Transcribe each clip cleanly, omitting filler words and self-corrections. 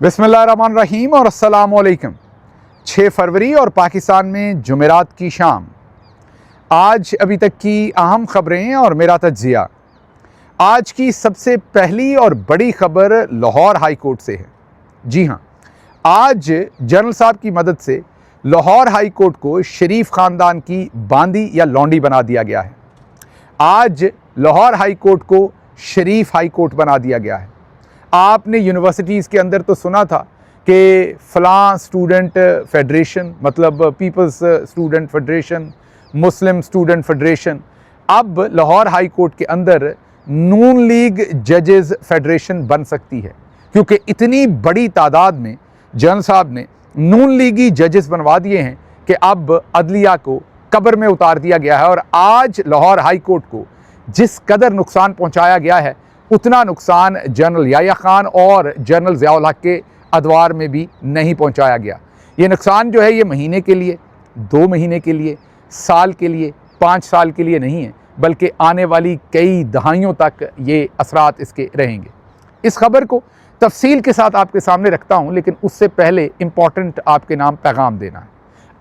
बिस्मिल्लाहिर्रहमानिर्रहीम और अस्सलामुअलैकुम। 6 फरवरी और पाकिस्तान में जुमेरात की शाम। आज अभी तक की अहम खबरें और मेरा तज्जिया। आज की सबसे पहली और बड़ी खबर लाहौर हाई कोर्ट से है। जी हाँ, आज जनरल साहब की मदद से लाहौर हाई कोर्ट को शरीफ ख़ानदान की बांदी या लौंडी बना दिया गया है। आज लाहौर हाई कोर्ट को शरीफ हाई कोर्ट बना दिया गया है। आपने यूनिवर्सिटीज़ के अंदर तो सुना था कि फ़लाँ स्टूडेंट फेडरेशन, मतलब पीपल्स स्टूडेंट फेडरेशन, मुस्लिम स्टूडेंट फेडरेशन, अब लाहौर हाई कोर्ट के अंदर नून लीग जजेस फेडरेशन बन सकती है, क्योंकि इतनी बड़ी तादाद में जनरल साहब ने नून लीगी जजेस बनवा दिए हैं कि अब अदलिया को कब्र में उतार दिया गया है। और आज लाहौर हाई कोर्ट को जिस कदर नुकसान पहुंचाया गया है, उतना नुकसान जनरल याह्या खान और जनरल ज़ियाउल हक के अदवार में भी नहीं पहुंचाया गया। ये नुकसान जो है ये महीने के लिए, 2 महीने के लिए, साल के लिए, 5 साल के लिए नहीं है, बल्कि आने वाली कई दहाइयों तक ये असरात इसके रहेंगे। इस खबर को तफसील के साथ आपके सामने रखता हूँ, लेकिन उससे पहले इम्पॉर्टेंट आपके नाम पैगाम देना है।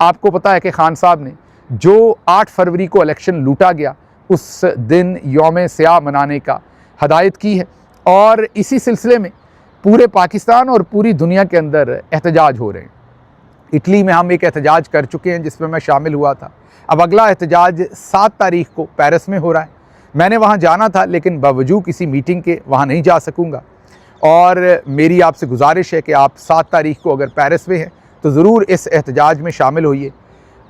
आपको पता है कि खान साहब ने जो 8 फरवरी को इलेक्शन लूटा गया, उस दिन यौम स्याह मनाने का हदायत की है, और इसी सिलसिले में पूरे पाकिस्तान और पूरी दुनिया के अंदर एहतजाज हो रहे हैं। इटली में हम एक एहतजाज कर चुके हैं जिसमें मैं शामिल हुआ था। अब अगला एहतजाज 7 तारीख को पेरिस में हो रहा है। मैंने वहाँ जाना था, लेकिन बावजूद किसी मीटिंग के वहाँ नहीं जा सकूँगा, और मेरी आपसे गुजारिश है कि आप 7 तारीख को अगर पेरिस में हैं तो ज़रूर इस एहतजाज में शामिल होइए।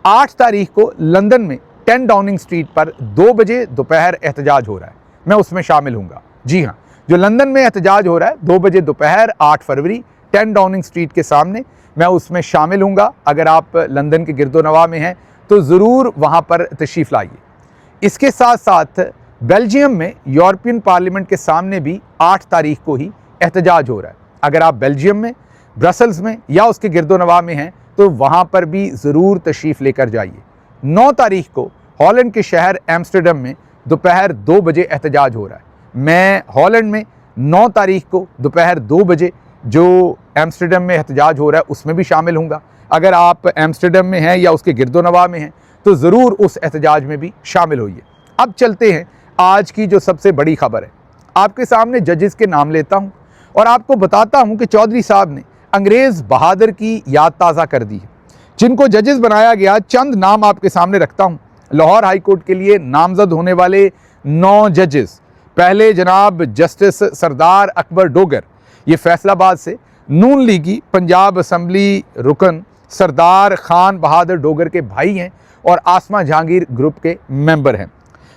8 तारीख को लंदन में 10 डाउनिंग स्ट्रीट पर 2 बजे दोपहर एहतजाज हो रहा है, मैं उसमें शामिल हूँगा। जी हाँ, जो लंदन में एहतजाज हो रहा है 2 बजे दोपहर 8 फरवरी 10 डाउनिंग स्ट्रीट के सामने, मैं उसमें शामिल हूँगा। अगर आप लंदन के गिरदोनवा में हैं तो ज़रूर वहाँ पर तशरीफ़ लाइए। इसके साथ साथ बेल्जियम में यूरोपियन पार्लियामेंट के सामने भी 8 तारीख को ही एहतजाज हो रहा है। अगर आप बेल्जियम में, ब्रसल्स में या उसके गिरदोनवा में हैं तो वहाँ पर भी ज़रूर तशरीफ़ लेकर जाइए। 9 तारीख को हॉलैंड के शहर एम्स्टर्डम में दोपहर 2 बजे एहतजाज हो रहा है। मैं हॉलैंड में 9 तारीख को दोपहर 2 बजे जो एम्स्टर्डम में एहतजाज हो रहा है उसमें भी शामिल हूँगा। अगर आप एम्स्टर्डम में हैं या उसके गिरदोनवा में हैं तो ज़रूर उस एहतजाज में भी शामिल होइए। अब चलते हैं आज की जो सबसे बड़ी खबर है। आपके सामने जजेस के नाम लेता हूँ और आपको बताता हूँ कि चौधरी साहब ने अंग्रेज़ बहादुर की याद ताज़ा कर दी है, जिनको जजेस बनाया गया। चंद नाम आपके सामने रखता हूँ। लाहौर हाई कोर्ट के लिए नामजद होने वाले 9 जजेस। पहले जनाब जस्टिस सरदार अकबर डोगर, ये फैसलाबाद से नून लीगी पंजाब असम्बली रुकन सरदार खान बहादुर डोगर के भाई हैं और आसमा जहांगीर ग्रुप के मेंबर हैं।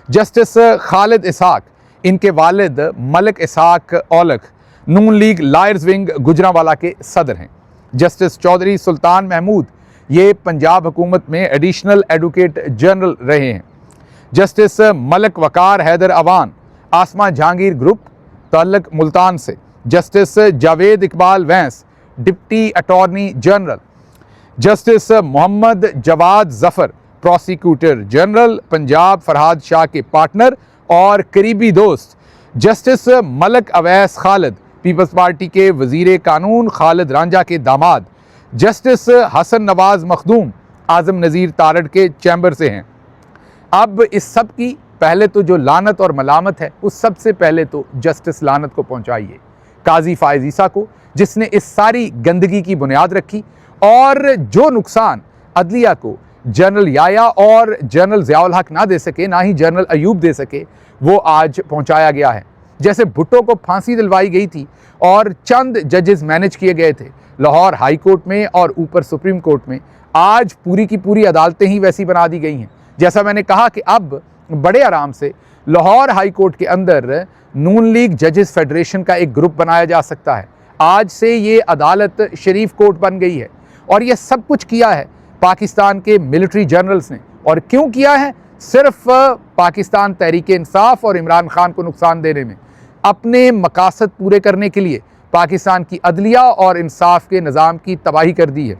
जस्टिस खालिद इसहाक, इनके वालिद मलिक इसहाक औलख नून लीग लायर्स विंग गुजरांवाला के सदर हैं। जस्टिस चौधरी सुल्तान महमूद, ये पंजाब हुकूमत में एडिशनल एडवोकेट जनरल रहे हैं। जस्टिस मलिक वकार हैदर अवान, आसमा जहांगीर ग्रुप, ताल्लुक मुल्तान से। Justice Javed Iqbal Wains, deputy attorney general. Justice Mohammad Jawad Zafar, prosecutor general, Punjab Farhad Shah के पार्टनर और करीबी दोस्त। जस्टिस मलिक अवैस खालिद, पीपल्स पार्टी के वज़ीर कानून खालिद रांझा के दामाद। जस्टिस हसन नवाज मखदूम, आज़म नज़ीर तारड़ के चैम्बर से हैं। अब इस सब की पहले तो जो लानत और मलामत है, उस सबसे पहले तो जस्टिस लानत को पहुंचाइए काजी फायज़ ईसा को, जिसने इस सारी गंदगी की बुनियाद रखी, और जो नुकसान अदलिया को जनरल याह्या और जनरल ज़ियाउल हक ना दे सके, ना ही जनरल अयूब दे सके, वो आज पहुंचाया गया है। जैसे भुट्टो को फांसी दिलवाई गई थी और चंद जजेस मैनेज किए गए थे लाहौर हाई कोर्ट में और ऊपर सुप्रीम कोर्ट में, आज पूरी की पूरी अदालतें ही वैसी बना दी गई हैं। जैसा मैंने कहा कि अब बड़े आराम से लाहौर हाई कोर्ट के अंदर नून लीग जजेस फेडरेशन का एक ग्रुप बनाया जा सकता है। आज से ये अदालत शरीफ कोर्ट बन गई है, और ये सब कुछ किया है पाकिस्तान के मिलिट्री जनरल्स ने। और क्यों किया है? सिर्फ पाकिस्तान तहरीक इंसाफ और इमरान खान को नुकसान देने में, अपने मकासद पूरे करने के लिए पाकिस्तान की अदलिया और इंसाफ के निज़ाम की तबाही कर दी है।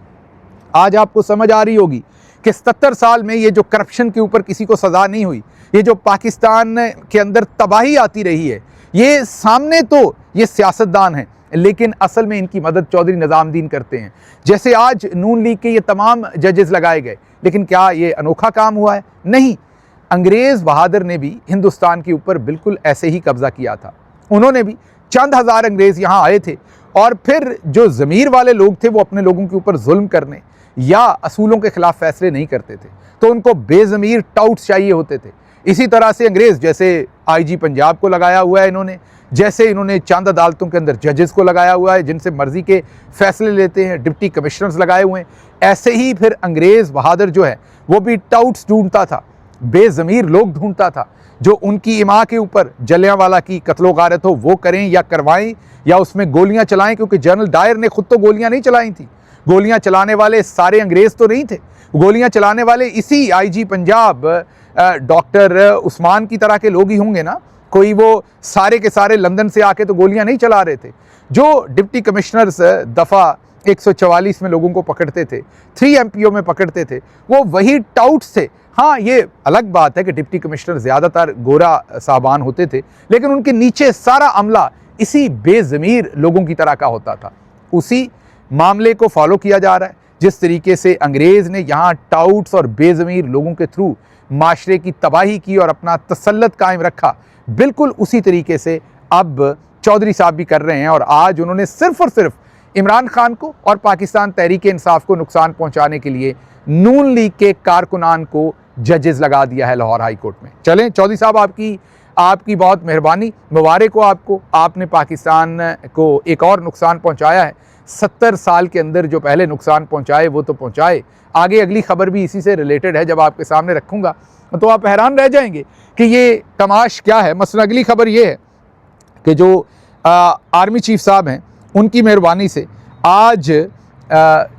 आज आपको समझ आ रही होगी कि 77 साल में ये जो करप्शन के ऊपर किसी को सज़ा नहीं हुई, ये जो पाकिस्तान के अंदर तबाही आती रही है, ये सामने तो ये सियासतदान हैं, लेकिन असल में इनकी मदद चौधरी निज़ामुद्दीन करते हैं। जैसे आज नून लीग के ये तमाम जजेस लगाए गए, लेकिन क्या ये अनोखा काम हुआ है? नहीं। अंग्रेज़ बहादुर ने भी हिंदुस्तान के ऊपर बिल्कुल ऐसे ही कब्ज़ा किया था। उन्होंने भी चंद हज़ार अंग्रेज़ यहाँ आए थे और फिर जो ज़मीर वाले लोग थे वो अपने लोगों के ऊपर जुल्म करने या असूलों के ख़िलाफ़ फ़ैसले नहीं करते थे, तो उनको बेज़मीर टाउट्स चाहिए होते थे। इसी तरह से अंग्रेज़ जैसे IG पंजाब को लगाया हुआ है इन्होंने, जैसे इन्होंने चंद अदालतों के अंदर जजेस को लगाया हुआ है जिनसे मर्जी के फैसले लेते हैं, डिप्टी कमिश्नर्स लगाए हुए हैं, ऐसे ही फिर अंग्रेज़ बहादुर जो है वो भी टाउट्स ढूंढता था, बेज़मीर लोग ढूंढता था जो उनकी इमा के ऊपर जलियांवाला की कत्लो गारत हो वो करें या करवाएं या उसमें गोलियां चलाएं, क्योंकि जनरल डायर ने खुद तो गोलियां नहीं चलाई थी। गोलियां चलाने वाले सारे अंग्रेज़ तो नहीं थे, गोलियां चलाने वाले इसी IG पंजाब डॉक्टर उस्मान की तरह के लोग ही होंगे ना। कोई वो सारे के सारे लंदन से आके तो गोलियां नहीं चला रहे थे। जो डिप्टी कमिश्नर्स दफ़ा 144 में लोगों को पकड़ते थे, 3 MPO में पकड़ते थे, वो वही टाउट्स थे। हाँ, ये अलग बात है कि डिप्टी कमिश्नर ज़्यादातर गोरा साहबान होते थे, लेकिन उनके नीचे सारा अमला इसी बेज़मीर लोगों की तरह का होता था। उसी मामले को फॉलो किया जा रहा है। जिस तरीके से अंग्रेज़ ने यहाँ टाउट्स और बेज़मीर लोगों के थ्रू माशरे की तबाही की और अपना तसल्लुत कायम रखा, बिल्कुल उसी तरीके से अब चौधरी साहब भी कर रहे हैं। और आज उन्होंने सिर्फ और सिर्फ इमरान खान को और पाकिस्तान तहरीक इंसाफ को नुकसान पहुंचाने के लिए नून लीग के कारकुनान को जजेस लगा दिया है लाहौर हाई कोर्ट में। चलें चौधरी साहब, आपकी बहुत मेहरबानी, मुबारक हो आपको। आपने पाकिस्तान को एक और नुकसान पहुंचाया है। 70 साल के अंदर जो पहले नुकसान पहुंचाए वो तो पहुंचाए। आगे अगली खबर भी इसी से रिलेटेड है, जब आपके सामने रखूंगा तो आप हैरान रह जाएंगे कि ये तमाश क्या है। मसलन अगली खबर ये है कि जो आर्मी चीफ साहब हैं उनकी मेहरबानी से आज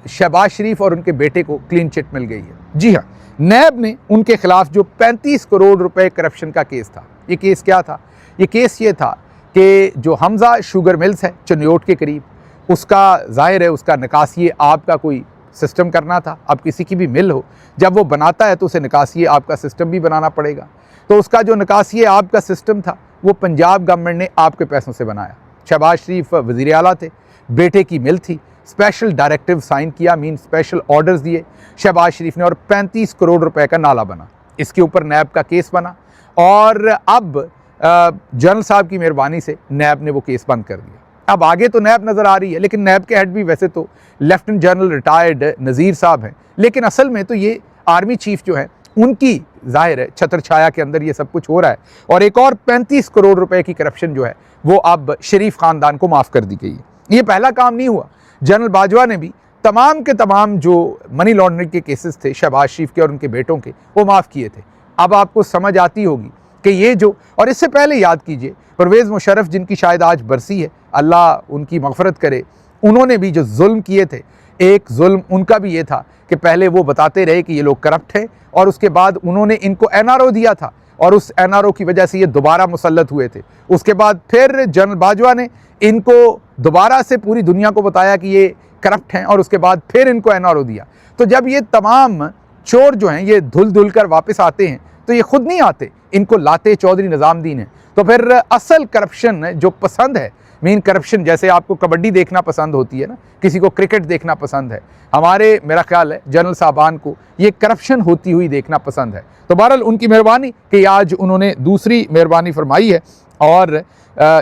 शहबाज शरीफ और उनके बेटे को क्लीन चिट मिल गई है। जी हाँ, नैब ने उनके खिलाफ जो 35 करोड़ रुपए करप्शन का केस था, ये केस क्या था? ये केस ये था कि जो हमजा शुगर मिल्स है चन्योट के करीब, उसका ज़ाहिर है उसका निकासी आपका कोई सिस्टम करना था। अब किसी की भी मिल हो, जब वो बनाता है तो उसे निकासी आपका सिस्टम भी बनाना पड़ेगा। तो उसका जो निकासी आपका सिस्टम था वो पंजाब गवर्नमेंट ने आपके पैसों से बनाया। शहबाज शरीफ वज़ीर आला थे, बेटे की मिल थी, स्पेशल डायरेक्टिव साइन किया, मीन स्पेशल ऑर्डर्स दिए शहबाज शरीफ ने, और 35 करोड़ रुपए का नाला बना। इसके ऊपर नैब का केस बना और अब जनरल साहब की मेहरबानी से नैब ने वो केस बंद कर दिया। अब आगे तो नैब नज़र आ रही है, लेकिन नैब के हेड भी वैसे तो लेफ्टिनेंट जनरल रिटायर्ड नज़ीर साहब हैं, लेकिन असल में तो ये आर्मी चीफ जो है उनकी ज़ाहिर है छत्र छाया के अंदर ये सब कुछ हो रहा है। और एक और 35 करोड़ रुपए की करप्शन जो है वो अब शरीफ ख़ानदान को माफ़ कर दी गई है। ये पहला काम नहीं हुआ। जनरल बाजवा ने भी तमाम के तमाम जो मनी लॉन्ड्रिंग के केसेस थे शहबाज शरीफ के और उनके बेटों के, वो माफ़ किए थे। अब आपको समझ आती होगी कि ये जो, और इससे पहले याद कीजिए परवेज़ मुशर्रफ जिनकी शायद आज बरसी है, अल्लाह उनकी मग़फ़रत करे, उन्होंने भी जो जुल्म किए थे, एक जुल्म उनका भी ये था कि पहले वो बताते रहे कि ये लोग करप्ट हैं और उसके बाद उन्होंने इनको NRO दिया था और उस NRO की वजह से ये दोबारा मुसल्लत हुए थे। उसके बाद फिर जनरल बाजवा ने इनको दोबारा से पूरी दुनिया को बताया कि ये करप्ट हैं और उसके बाद फिर इनको NRO दिया। तो जब ये तमाम चोर जो हैं ये धुल धुल कर वापस आते हैं तो ये खुद नहीं आते, इनको लाते चौधरी निज़ामुद्दीन है। तो फिर असल करप्शन जो पसंद है, मीन करप्शन जैसे आपको कबड्डी देखना पसंद होती है ना, किसी को क्रिकेट देखना पसंद है, हमारे मेरा ख्याल है जनरल साहबान को ये करप्शन होती हुई देखना पसंद है। तो बहरहाल उनकी मेहरबानी कि आज उन्होंने दूसरी मेहरबानी फरमाई है और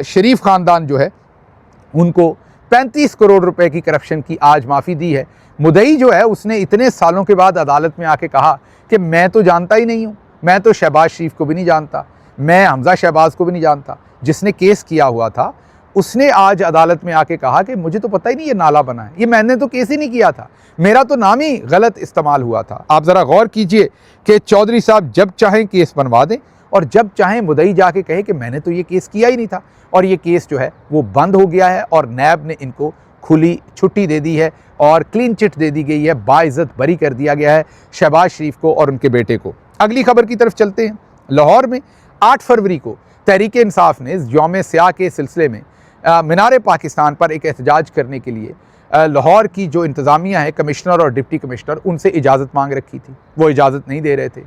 शरीफ ख़ानदान जो है उनको 35 करोड़ रुपए की करप्शन की आज माफ़ी दी है। मुदई जो है उसने इतने सालों के बाद अदालत में आके कहा कि मैं तो जानता ही नहीं हूँ, मैं तो शहबाज शरीफ को भी नहीं जानता, मैं हमजा शहबाज को भी नहीं जानता, जिसने केस किया हुआ था उसने आज अदालत में आके कहा कि मुझे तो पता ही नहीं ये नाला बना है, ये मैंने तो केस ही नहीं किया था, मेरा तो नाम ही गलत इस्तेमाल हुआ था। आप ज़रा गौर कीजिए कि चौधरी साहब जब चाहें केस बनवा दें और जब चाहें मुदई जाके कहे कि मैंने तो ये केस किया ही नहीं था, और ये केस जो है वो बंद हो गया है और नैब ने इनको खुली छुट्टी दे दी है और क्लीन चिट दे दी गई है, बाइज़्ज़त बरी कर दिया गया है शहबाज शरीफ को और उनके बेटे को। अगली खबर की तरफ चलते हैं। लाहौर में 8 फरवरी को तहरीक इंसाफ ने यौम स्याह के सिलसिले में मीनार पाकिस्तान पर एक एहतजाज करने के लिए लाहौर की जो इंतज़ामिया है, कमिश्नर और डिप्टी कमिश्नर, उनसे इजाज़त मांग रखी थी। वो इजाज़त नहीं दे रहे थे।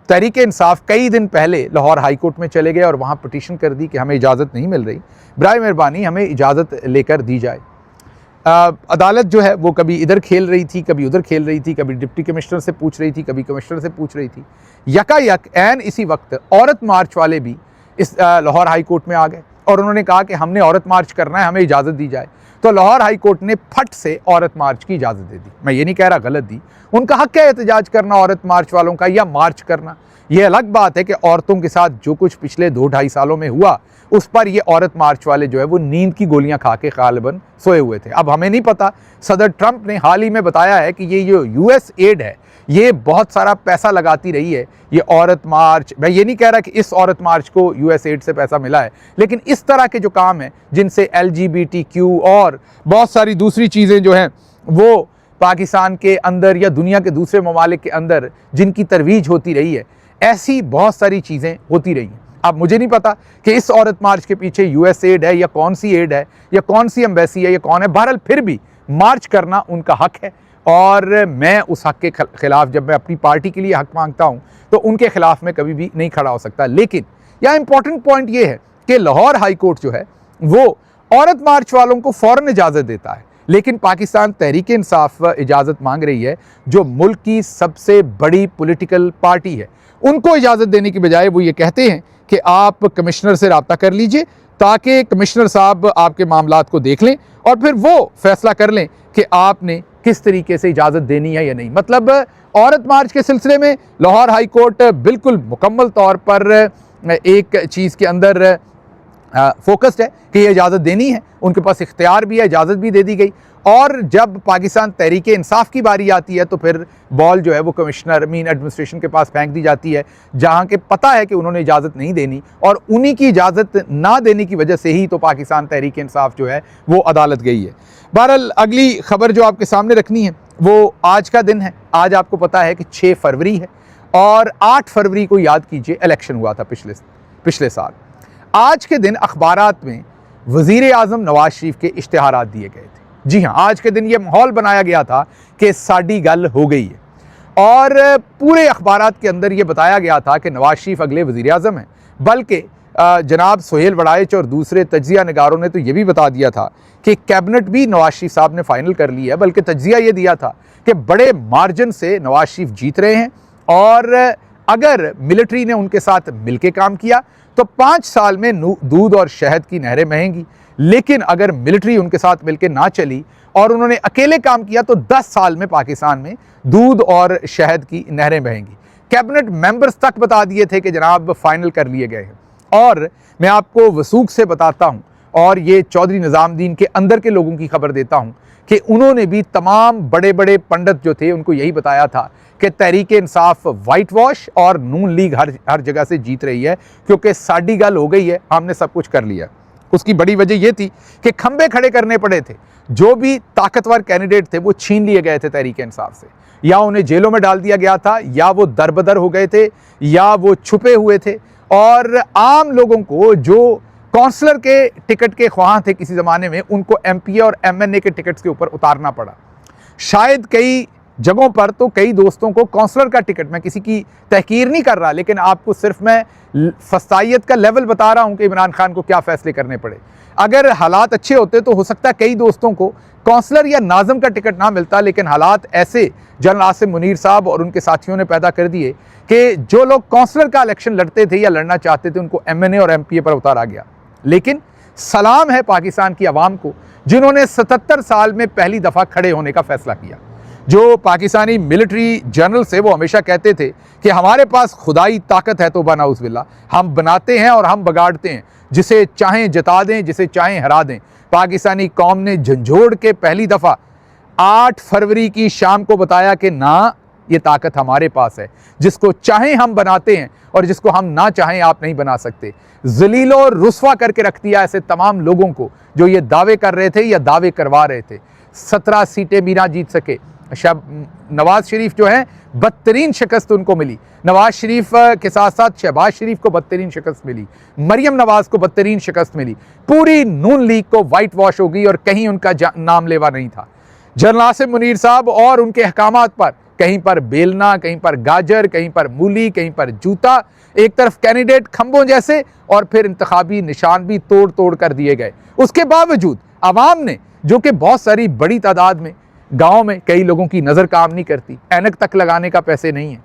तहरीक इंसाफ कई दिन पहले लाहौर हाई कोर्ट में चले गए और वहाँ पिटीशन कर दी कि हमें इजाज़त नहीं मिल रही, बराए मेहरबानी हमें इजाज़त लेकर दी जाए। अदालत जो है वो कभी इधर खेल रही थी, कभी उधर खेल रही थी, कभी डिप्टी कमिश्नर से पूछ रही थी, कभी कमिश्नर से पूछ रही थी। यकायक ऐन इसी वक्त औरत मार्च वाले भी इस लाहौर हाई कोर्ट में आ गए और उन्होंने कहा कि हमने औरत मार्च करना है, हमें इजाज़त दी जाए। तो लाहौर हाई कोर्ट ने फट से औरत मार्च की इजाज़त दे दी। मैं ये नहीं कह रहा गलत दी, उनका हक है एहतजाज करना औरत मार्च वालों का या मार्च करना। ये अलग बात है कि औरतों के साथ जो कुछ पिछले 2-2.5 सालों में हुआ उस पर ये औरत मार्च वाले जो है वो नींद की गोलियां खा के गालिबन सोए हुए थे। अब हमें नहीं पता, सदर ट्रंप ने हाल ही में बताया है कि ये जो यूएस एड है ये बहुत सारा पैसा लगाती रही है। ये औरत मार्च, मैं ये नहीं कह रहा कि इस औरत मार्च को यूएस एड से पैसा मिला है, लेकिन इस तरह के जो काम हैं जिनसे LGBTQ और बहुत सारी दूसरी चीज़ें जो हैं वो पाकिस्तान के अंदर या दुनिया के दूसरे ममालिक के अंदर जिनकी तरवीज होती रही है, ऐसी बहुत सारी चीज़ें होती रही हैं। अब मुझे नहीं पता कि इस औरत मार्च के पीछे यूएस एड है या कौन सी एड है या कौन सी एम्बेसी है या कौन है। बहरहाल फिर भी मार्च करना उनका हक है और मैं उस हक के खिलाफ, जब मैं अपनी पार्टी के लिए हक मांगता हूं तो उनके खिलाफ मैं कभी भी नहीं खड़ा हो सकता। लेकिन यहाँ इंपॉर्टेंट पॉइंट ये है कि लाहौर हाई कोर्ट जो है वो औरत मार्च वालों को फ़ौरन इजाज़त देता है, लेकिन पाकिस्तान तहरीक इंसाफ इजाज़त मांग रही है जो मुल्क की सबसे बड़ी पॉलिटिकल पार्टी है। उनको इजाज़त देने की बजाय वो ये कहते हैं कि आप कमिश्नर से रब्ता कर लीजिए ताकि कमिश्नर साहब आपके मामलात को देख लें और फिर वो फैसला कर लें कि आपने किस तरीके से इजाज़त देनी है या नहीं। मतलब औरत मार्च के सिलसिले में लाहौर हाई कोर्ट बिल्कुल मुकम्मल तौर पर एक चीज़ के अंदर फोकस्ड है कि ये इजाज़त देनी है, उनके पास इख्तियार भी है, इजाज़त भी दे दी गई। और जब पाकिस्तान तहरीक इंसाफ की बारी आती है तो फिर बॉल जो है वो कमिश्नर एडमिनिस्ट्रेशन के पास फेंक दी जाती है, जहाँ के पता है कि उन्होंने इजाज़त नहीं देनी और उन्हीं की इजाज़त ना देने की वजह से ही तो पाकिस्तान तहरीक इंसाफ जो है वो अदालत गई है। बहरहाल अगली खबर जो आपके सामने रखनी है वो आज का दिन है। आज आपको पता है कि 6 फरवरी है और 8 फरवरी को याद कीजिए इलेक्शन हुआ था पिछले साल। आज के दिन अखबारात में वज़ीर आज़म नवाज शरीफ के इश्तिहारात दिए गए थे। जी हाँ, आज के दिन ये माहौल बनाया गया था कि साडी गल हो गई है और पूरे अखबारात के अंदर ये बताया गया था कि नवाज शरीफ अगले वज़ीर आज़म हैं। बल्कि जनाब सोहेल वड़ाइच और दूसरे तज्जिया निगारों ने तो ये भी बता दिया था कि कैबिनेट भी नवाज शरीफ साहब ने फाइनल कर ली है। बल्कि तज्जिया ये दिया था कि बड़े मार्जिन से नवाज शरीफ जीत रहे हैं और अगर मिलिट्री ने उनके साथ मिलकर काम किया तो 5 साल में दूध और शहद की नहरें बहेंगी, लेकिन अगर मिलिट्री उनके साथ मिलकर ना चली और उन्होंने अकेले काम किया तो 10 साल में पाकिस्तान में दूध और शहद की नहरें बहेंगी। कैबिनेट मेंबर्स तक बता दिए थे कि जनाब फाइनल कर लिए गए हैं। और मैं आपको वसूख से बताता हूं और ये चौधरी निज़ामुद्दीन के अंदर के लोगों की खबर देता हूं कि उन्होंने भी तमाम बड़े बड़े पंडित जो थे उनको यही बताया था कि तहरीक इंसाफ वाइट वॉश और नून लीग हर जगह से जीत रही है क्योंकि साडी गल हो गई है, हमने सब कुछ कर लिया। उसकी बड़ी वजह यह थी कि खंबे खड़े करने पड़े थे, जो भी ताकतवर कैंडिडेट थे वो छीन लिए गए थे तहरीक इंसाफ से, या उन्हें जेलों में डाल दिया गया था, या वो दरबदर हो गए थे, या वो छुपे हुए थे। और आम लोगों को जो काउंसलर के टिकट के ख्वाह थे किसी ज़माने में, उनको MP और MNA के टिकट्स के ऊपर उतारना पड़ा। शायद कई जगहों पर तो कई दोस्तों को काउंसलर का टिकट, मैं किसी की तहकीर नहीं कर रहा, लेकिन आपको सिर्फ मैं फस्तायत का लेवल बता रहा हूं कि इमरान खान को क्या फ़ैसले करने पड़े। अगर हालात अच्छे होते तो हो सकता है कई दोस्तों को काउंसलर या नाज़म का टिकट ना मिलता, लेकिन हालात ऐसे जनरल आसिम मुनीर साहब और उनके साथियों ने पैदा कर दिए कि जो लोग काउंसलर का इलेक्शन लड़ते थे या लड़ना चाहते थे उनको MNA और MPA पर उतारा गया। लेकिन सलाम है पाकिस्तान की आवाम को जिन्होंने 77 साल में पहली दफ़ा खड़े होने का फैसला किया। जो पाकिस्तानी मिलिट्री जनरल से वो हमेशा कहते थे कि हमारे पास खुदाई ताकत है, तो बनाउज़ बिल्ला, हम बनाते हैं और हम बगाड़ते हैं, जिसे चाहें जता दें, जिसे चाहें हरा दें। पाकिस्तानी कौम ने झंझोड़ के पहली दफ़ा 8 फरवरी की शाम को बताया कि ना, ये ताकत हमारे पास है, जिसको चाहें हम बनाते हैं और जिसको हम ना चाहें आप नहीं बना सकते। ज़लीलो रुस्वा करके रख दिया ऐसे तमाम लोगों को जो ये दावे कर रहे थे या दावे करवा रहे थे। 17 सीटें भी ना जीत सके। नवाज शरीफ जो हैं, बदतरीन शिकस्त उनको मिली। नवाज शरीफ के साथ साथ शहबाज शरीफ को बदतरीन शिकस्त मिली, मरियम नवाज को बदतरीन शिकस्त मिली। पूरी नून लीग को वाइट वॉश हो गई और कहीं उनका नाम लेवा नहीं था। जनरल आसिम मुनीर साहब और उनके अहकामात पर कहीं पर बेलना, कहीं पर गाजर, कहीं पर मूली, कहीं पर जूता, एक तरफ कैंडिडेट खंभों जैसे, और फिर इंतखाबी निशान भी तोड़ तोड़ कर दिए गए। उसके बावजूद आवाम ने, जो कि बहुत सारी बड़ी तादाद में, गाँव में कई लोगों की नज़र काम नहीं करती, ऐनक तक लगाने का पैसे नहीं है,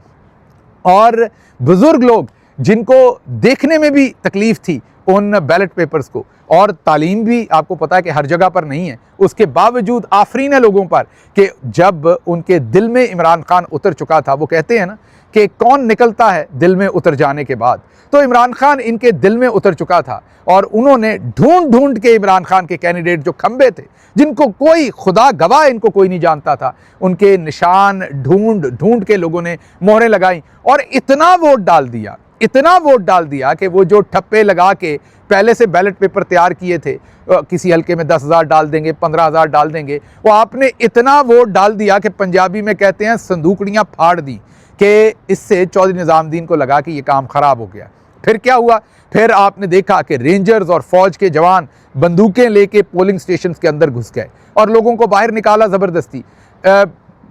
और बुजुर्ग लोग जिनको देखने में भी तकलीफ थी उन बैलेट पेपर्स को, और तालीम भी आपको पता है कि हर जगह पर नहीं है, उसके बावजूद आफरीन है लोगों पर कि जब उनके दिल में इमरान खान उतर चुका था, वो कहते हैं ना कि कौन निकलता है दिल में उतर जाने के बाद, तो इमरान खान इनके दिल में उतर चुका था, और उन्होंने ढूंढ ढूंढ के इमरान खान के कैंडिडेट जो खंबे थे, जिनको कोई खुदा गवाह इनको कोई नहीं जानता था, उनके निशान ढूंढ ढूंढ के लोगों ने मोहरें लगाई और इतना वोट डाल दिया, इतना वोट डाल दिया कि वो जो ठप्पे लगा के पहले से बैलेट पेपर तैयार किए थे, किसी हल्के में 10,000 डाल देंगे, 15,000 डाल देंगे, वो आपने इतना वोट डाल दिया कि पंजाबी में कहते हैं संदूकड़ियाँ फाड़ दी, कि इससे चौधरी निज़ामुद्दीन को लगा कि ये काम ख़राब हो गया। फिर क्या हुआ? फिर आपने देखा कि रेंजर्स और फौज के जवान बंदूकें लेके पोलिंग स्टेशन के अंदर घुस गए और लोगों को बाहर निकाला ज़बरदस्ती,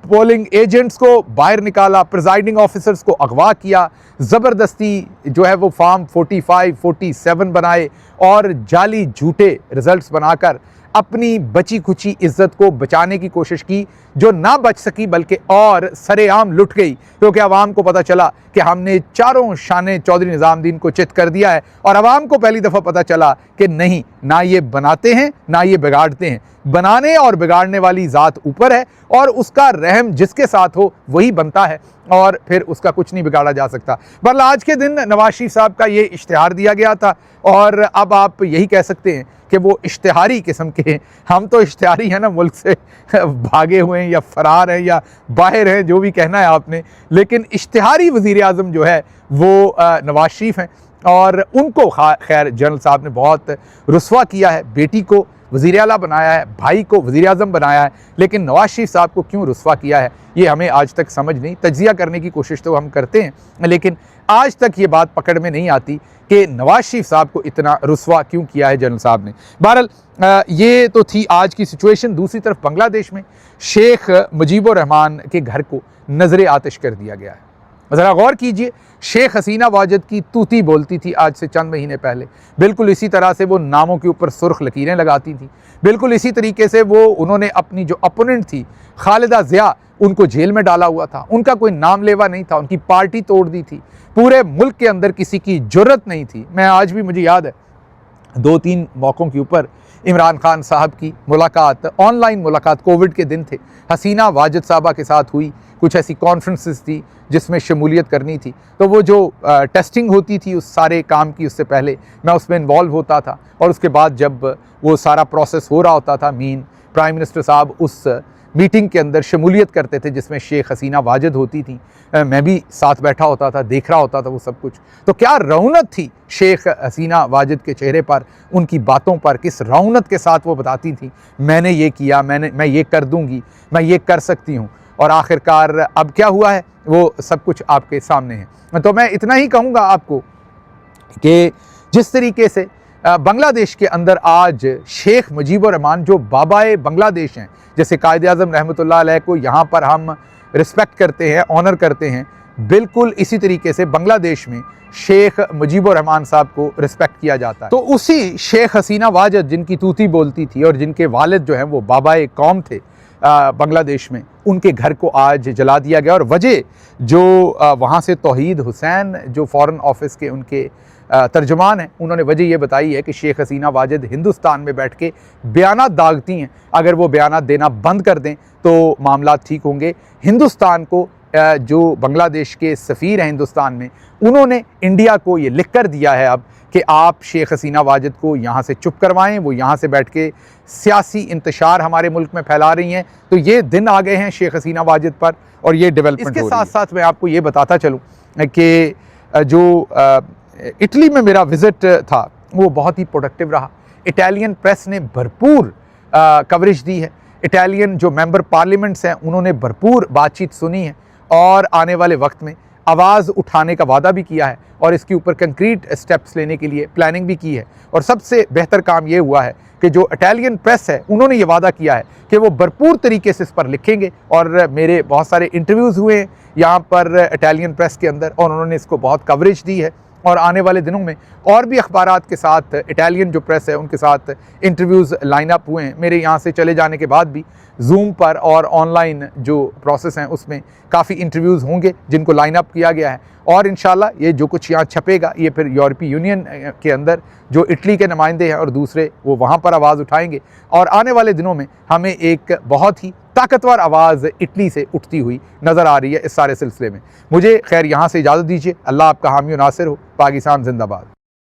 पोलिंग एजेंट्स को बाहर निकाला, प्रिजाइडिंग ऑफिसर्स को अगवा किया, ज़बरदस्ती जो है वो फॉर्म 45, 47 बनाए और जाली झूठे रिजल्ट्स बनाकर अपनी बची खुची इज्जत को बचाने की कोशिश की, जो ना बच सकी बल्कि और सरेआम लुट गई, क्योंकि आवाम को पता चला कि हमने चारों शाने चौधरी निज़ामुद्दीन को चित कर दिया है, और आवाम को पहली दफ़ा पता चला कि नहीं, ना ये बनाते हैं ना ये बिगाड़ते हैं, बनाने और बिगाड़ने वाली ज़ात ऊपर है, और उसका रहम जिसके साथ हो वही बनता है, और फिर उसका कुछ नहीं बिगाड़ा जा सकता। बहरहाल आज के दिन नवाज शरीफ साहब का ये इश्तिहार दिया गया था, और अब आप यही कह सकते हैं कि वो इश्तिहारी किस्म के, हम तो इश्तिहारी हैं ना, मुल्क से भागे हुए हैं या फ़रार हैं या बाहर हैं, जो भी कहना है आपने, लेकिन इश्तिहारी वज़ीर आज़म जो है वो नवाज शरीफ हैं, और उनको खैर जनरल साहब ने बहुत रुस्वा किया है, बेटी को वज़ीर आला बनाया है, भाई को वज़ीर आज़म बनाया है, लेकिन नवाज शरीफ साहब को क्यों रुस्वा किया है ये हमें आज तक समझ नहीं। तज्ज़िया करने की कोशिश तो हम करते हैं, लेकिन आज तक ये बात पकड़ में नहीं आती कि नवाज शरीफ साहब को इतना रुस्वा क्यों किया है जनरल साहब ने। बहरहाल ये तो थी आज की सिचुएशन। दूसरी तरफ बांग्लादेश में शेख मुजीबुर रहमान के घर को नज़र आतिश कर दिया गया है। ज़रा गौर कीजिए, शेख हसीना वाजिद की तूती बोलती थी आज से चंद महीने पहले, बिल्कुल इसी तरह से वो नामों के ऊपर सुर्ख लकीरें लगाती थी, बिल्कुल इसी तरीके से वो उन्होंने अपनी जो अपोनेंट थी खालिदा ज़िया, उनको जेल में डाला हुआ था, उनका कोई नाम लेवा नहीं था, उनकी पार्टी तोड़ दी थी, पूरे मुल्क के अंदर किसी की जुर्रत नहीं थी। मैं आज भी, मुझे याद है 2-3 मौक़ों के ऊपर इमरान खान साहब की मुलाकात, ऑनलाइन मुलाकात, कोविड के दिन थे, हसीना वाजिद साहबा के साथ हुई, कुछ ऐसी कॉन्फ्रेंसेस थी जिसमें शमूलियत करनी थी, तो वो जो टेस्टिंग होती थी उस सारे काम की, उससे पहले मैं उसमें इन्वॉल्व होता था, और उसके बाद जब वो सारा प्रोसेस हो रहा होता था, प्राइम मिनिस्टर साहब उस मीटिंग के अंदर शमूलियत करते थे जिसमें शेख हसीना वाजिद होती थी, मैं भी साथ बैठा होता था, देख रहा होता था वो सब कुछ। तो क्या रौनक थी शेख हसीना वाजिद के चेहरे पर, उनकी बातों पर, किस रौनक के साथ वो बताती थी मैंने ये किया, मैं ये कर दूँगी, मैं ये कर सकती हूँ, और आखिरकार अब क्या हुआ है वो सब कुछ आपके सामने है। तो मैं इतना ही कहूँगा आपको कि जिस तरीके से बांग्लादेश के अंदर आज शेख मुजीबुर रहमान जो बाबाए बांग्लादेश हैं, जैसे कायद आज़म रहमतुल्लाह अलैह को यहाँ पर हम रिस्पेक्ट करते हैं, ऑनर करते हैं, बिल्कुल इसी तरीके से बांग्लादेश में शेख मुजीबुर रहमान साहब को रिस्पेक्ट किया जाता है। तो उसी शेख हसीना वाजिद जिनकी तूती बोलती थी और जिनके वालिद जो हैं वो बाबाए कौम थे बांग्लादेश में, उनके घर को आज जला दिया गया। और वजह जो वहाँ से तौहीद हुसैन जो फ़ॉरेन ऑफिस के उनके तर्जुमान हैं, उन्होंने वजह ये बताई है कि शेख हसीना वाजिद हिंदुस्तान में बैठ के बयानात दागती हैं, अगर वो बयानात देना बंद कर दें तो मामला ठीक होंगे। हिंदुस्तान को जो बांग्लादेश के सफ़ीर हैं हिंदुस्तान में, उन्होंने इंडिया को ये लिख कर दिया है अब कि आप शेख हसीना वाजिद को यहाँ से चुप करवाएं, वो यहाँ से बैठ के सियासी इंतशार हमारे मुल्क में फैला रही हैं। तो ये दिन आ गए हैं शेख हसीना वाजिद पर, और ये डेवलपमेंट इसके साथ साथ मैं आपको ये बताता चलूँ कि जो इटली में मेरा विज़िट था वो बहुत ही प्रोडक्टिव रहा। इटालियन प्रेस ने भरपूर कवरेज दी है, इटालियन जो मेंबर पार्लियामेंट्स हैं उन्होंने भरपूर बातचीत सुनी है, और आने वाले वक्त में आवाज़ उठाने का वादा भी किया है, और इसके ऊपर कंक्रीट स्टेप्स लेने के लिए प्लानिंग भी की है। और सबसे बेहतर काम ये हुआ है कि जो इटालियन प्रेस है उन्होंने ये वादा किया है कि वो भरपूर तरीके से इस पर लिखेंगे। और मेरे बहुत सारे इंटरव्यूज़ हुए हैं यहाँ पर इटालियन प्रेस के अंदर और उन्होंने इसको बहुत कवरेज दी है। और आने वाले दिनों में और भी अखबारात के साथ इटालियन जो प्रेस है उनके साथ इंटरव्यूज़ लाइन अप हुए हैं। मेरे यहाँ से चले जाने के बाद भी जूम पर और ऑनलाइन जो प्रोसेस हैं उसमें काफ़ी इंटरव्यूज़ होंगे जिनको लाइन अप किया गया है। और इंशाल्लाह ये जो कुछ यहाँ छपेगा ये फिर यूरोपीय यूनियन के अंदर जो इटली के नुमाइंदे हैं और दूसरे वो वहाँ पर आवाज़ उठाएंगे। और आने वाले दिनों में हमें एक बहुत ही ताकतवर आवाज़ इटली से उठती हुई नज़र आ रही है इस सारे सिलसिले में। मुझे खैर यहाँ से इजाज़त दीजिए। अल्लाह आपका हामी और नासिर हो। पाकिस्तान जिंदाबाद।